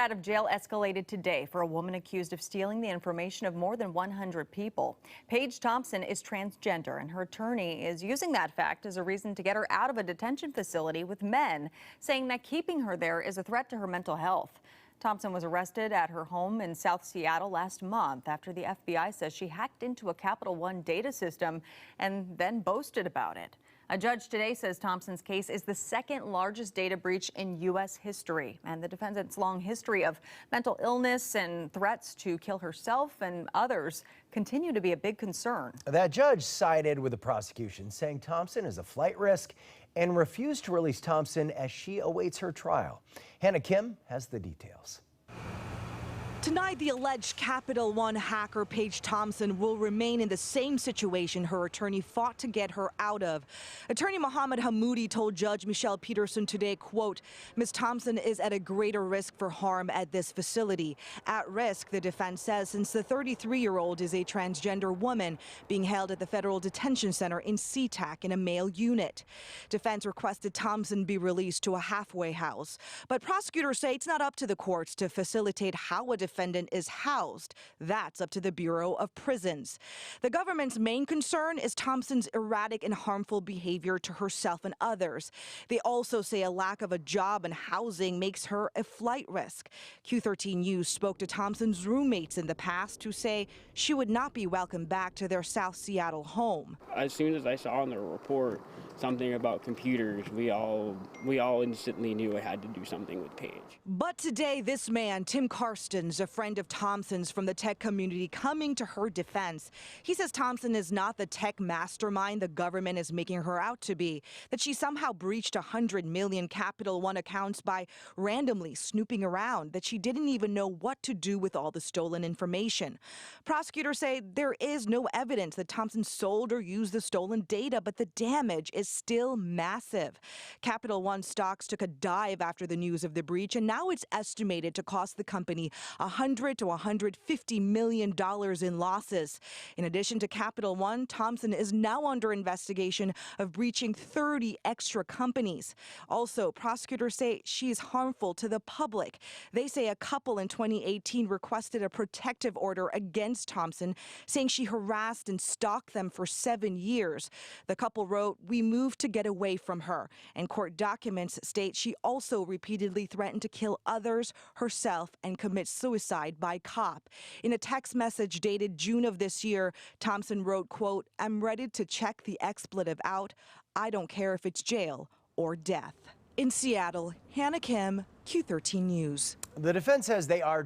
out of jail escalated today for a woman accused of stealing the information of more than 100 people. Paige Thompson is transgender, and her attorney is using that fact as a reason to get her out of a detention facility with men, saying that keeping her there is a threat to her mental health. Thompson was arrested at her home in South Seattle last month after the FBI says she hacked into a Capital One data system and then boasted about it. A judge today says Thompson's case is the second largest data breach in U.S. history, and the defendant's long history of mental illness and threats to kill herself and others continue to be a big concern. That judge sided with the prosecution, saying Thompson is a flight risk and refused to release Thompson as she awaits her trial. Hannah Kim has the details. Tonight, the alleged Capital One hacker Paige Thompson will remain in the same situation her attorney fought to get her out of. Attorney Mohammed Hammoudi told Judge Michelle Peterson today, quote, Ms. Thompson is at a greater risk for harm at this facility. At risk, the defense says, since the 33-year-old is a transgender woman being held at the Federal Detention Center in SeaTac in a male unit. Defense requested Thompson be released to a halfway house, but prosecutors say it's not up to the courts to facilitate how a defendant is housed. That's up to the Bureau of Prisons. The government's main concern is Thompson's erratic and harmful behavior to herself and others. They also say a lack of a job and housing makes her a flight risk. Q13 News spoke to Thompson's roommates in the past who say she would not be welcomed back to their South Seattle home. As soon as I saw in the report something about computers, we all instantly knew I had to do something with Paige. But today, this man, Tim Karstens, a friend of Thompson's from the tech community, coming to her defense. He says Thompson is not the tech mastermind the government is making her out to be, that she somehow breached 100 million Capital One accounts by randomly snooping around, that she didn't even know what to do with all the stolen information. Prosecutors say there is no evidence that Thompson sold or used the stolen data, but the damage is still massive. Capital One stocks took a dive after the news of the breach, and now it's estimated to cost the company $100 to $150 million in losses. In addition to Capital One, Thompson is now under investigation of breaching 30 extra companies. Also, prosecutors say she is harmful to the public. They say a couple in 2018 requested a protective order against Thompson, saying she harassed and stalked them for 7 years. The couple wrote, "We moved to get away from her," and court documents state she also repeatedly threatened to kill others, herself, and commit suicide by cop. In a text message dated June of this year, Thompson wrote, quote, "I'm ready to check the expletive out. I don't care if it's jail or death." In Seattle, Hannah Kim, Q13 News. The defense says they are